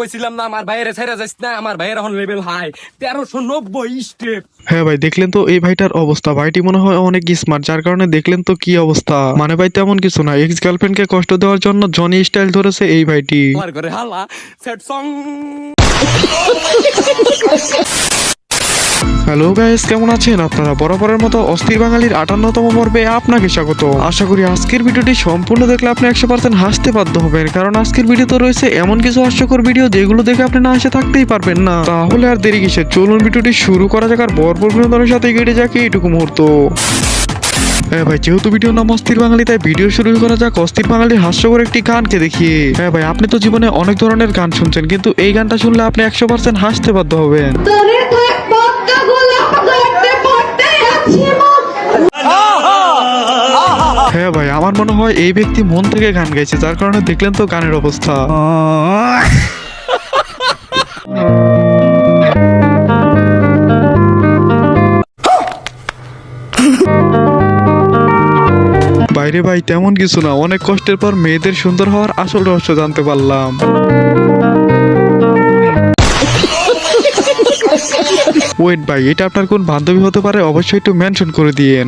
কইছিলাম না আমার ভাইয়ের ছেড়ে যাইস না, আমার ভাইয়ের এখন লেভেল হাই 1390 স্টেপ। হ্যাঁ ভাই, দেখলেন তো এই ভাইটার অবস্থা। ভাইটি মনে হয় অনেক স্মার্ট, যার কারণে দেখলেন তো কি অবস্থা। মানে ভাই তেমন কিছু না, এক্স গার্লফ্রেন্ডকে কষ্ট দেওয়ার জন্য জনি স্টাইল ধরেছে এই ভাইটি। আমার ঘরে হালা সেট সং। হ্যালো গাইস, কেমন আছেন আপনারা? বরাবরের মতো অস্থির বাঙালির 58তম পর্বে আপনাকে স্বাগত। আশা করি আজকের ভিডিওটি সম্পূর্ণ দেখলে আপনি 100% হাসতে বাধ্য হবেন, কারণ আজকের ভিডিওতে রয়েছে এমন কিছু হাস্যকর ভিডিও যেগুলো দেখে আপনি না হেসে থাকতেই পারবেন না। তাহলে আর দেরি কিসের, চলুন ভিডিওটি শুরু করা যাক আর ভরপুর বিনোদনের সাথে কেটে যাক এইটুকু মুহূর্ত। হ্যাঁ ভাই, যেহেতু ভিডিওর নাম অস্থির বাঙালি, তাই ভিডিও শুরু করা যাক অস্থির বাঙালির হাস্যকর একটি গানকে দেখিয়ে। হ্যাঁ ভাই, আপনি তো জীবনে অনেক ধরনের গান শুনছেন, কিন্তু এই গানটা শুনলে আপনি 100% হাসতে বাধ্য হবেন। হ্যাঁ ভাই, আমার মনে হয় এই ব্যক্তি মন থেকে গান গাইছে, যার কারণে দেখলেন তো গানের অবস্থা। বাইরে ভাই তেমন কিছু না, অনেক কষ্টের পর মেয়েদের সুন্দর হওয়ার আসল রহস্য জানতে পারলাম। ওয়েট ভাই, এটা আপনার কোন বান্ধবী হতে পারে? অবশ্যই একটু মেনশন করে দিয়েন।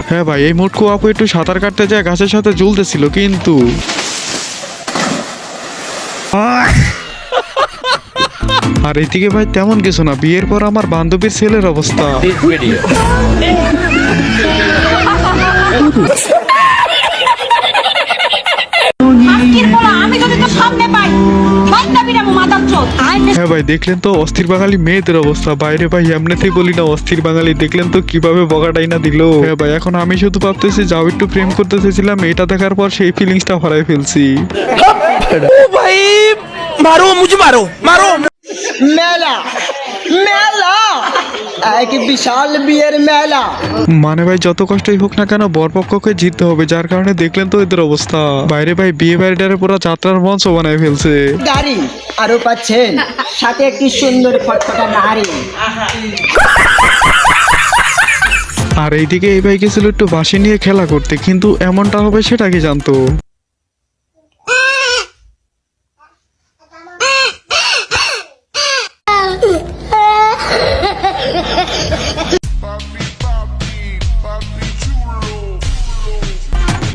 হ্যাঁ ভাই, এই মোটকু আপু একটু সাঁতার কাটতে যায় গাছের সাথে ঝুলতেছিল, কিন্তু আর এদিকে ভাই তেমন কিছু না, বিয়ের পর আমার বান্ধবীর ছেলের অবস্থা। হ্যাঁ ভাই, দেখলেন তো অস্থির বাঙালি মেয়েদের অবস্থা। বাইরে ভাই এমনিতেই বলি না অস্থির বাঙালি, দেখলেন তো কিভাবে বকাটাই না দিল। হ্যাঁ ভাই, এখন আমি শুধু ভাবতেছি যাও একটু প্রেম করতে চেয়েছিলাম, এটা দেখার পর সেই ফিলিংসটা হারাই ফেলছি। भाई मारो मुझे मारो मारो মেলা মেলা এক বিশাল বিয়ের মেলা। মানে ভাই যত কষ্টই হোক না কেন বরপক্ষকে জিততে হবে, যার কারণে দেখলেন তো এদের অবস্থা। বাইরে ভাই বিয়ে বাড়িটারে পুরো যাত্রার মঞ্চ বানায় ফেলছে। গাড়ি আরো পাচ্ছেন সাথে একটি সুন্দর ফটফটা নারী। আর এইদিকে এই ভাই গেছিল একটু বাঁশি নিয়ে খেলা করতে, কিন্তু এমনটা হবে সেটা কি জানতো।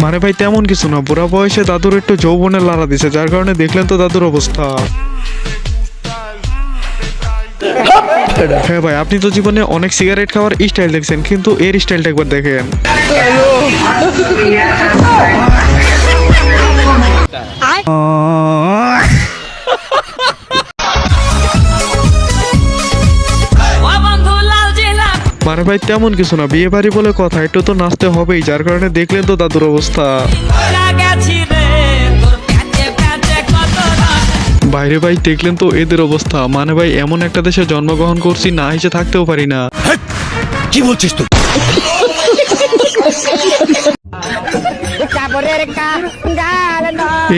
মানে ভাই তেমন কিছু না, বুড়া বয়সে দাদুর একটু যৌবনের লাড়া দিছে, যার কারণে দেখলেন তো দাদুর অবস্থা। হ্যাঁ ভাই, আপনি তো জীবনে অনেক সিগারেট খাওয়ার স্টাইল দেখছেন, কিন্তু এর স্টাইলটা একবার দেখেন। মানে ভাই তেমন কিছু না, বিয়ে বাড়ি বলে কথা, একটু তো নাচতে হবেই, যার কারণে দেখলেন তো দাদুর অবস্থা। বাইরে ভাই দেখলেন তো এদের অবস্থা। মানে ভাই এমন একটা দেশে জন্মগ্রহণ করছি, না হেসে থাকতেও পারি না। কি বলছিস তুই?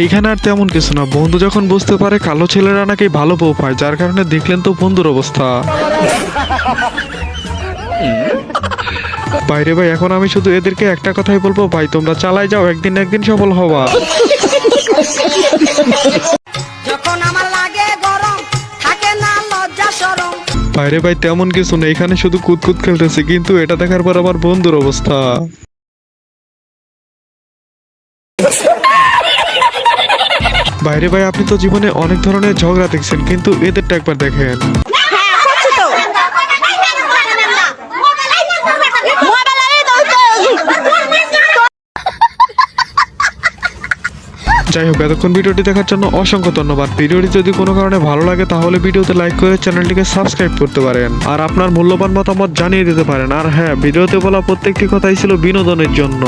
এইখানে আর তেমন কিছু না, বন্ধু যখন বুঝতে পারে কালো ছেলেরা নাকি ভালো বউ পায়, যার কারণে দেখলেন তো বন্ধুর অবস্থা। বাইরে ভাই এখন আমি শুধু এদেরকে একটা কথাই বলবো, ভাই তোমরা চালাই যাও, একদিন না একদিন সফল হবা। বাইরে ভাই তেমন কিছু না, এখানে শুধু কুতকুত খেলতেছে, কিন্তু এটা দেখার পর আমার বন্ধুর অবস্থা। বাইরে ভাই আপনি তো জীবনে অনেক ধরনের ঝগড়া দেখছেন, কিন্তু এদেরটা একবার দেখেন। যাই হোক, এতক্ষণ ভিডিওটি দেখার জন্য অসংখ্য ধন্যবাদ। ভিডিওটি যদি কোনো কারণে ভালো লাগে তাহলে ভিডিওতে লাইক করে চ্যানেলটিকে সাবস্ক্রাইব করতে পারেন, আর আপনার মূল্যবান মতামত জানিয়ে দিতে পারেন। আর হ্যাঁ, ভিডিওতে বলা প্রত্যেকটি কথাই ছিল বিনোদনের জন্য।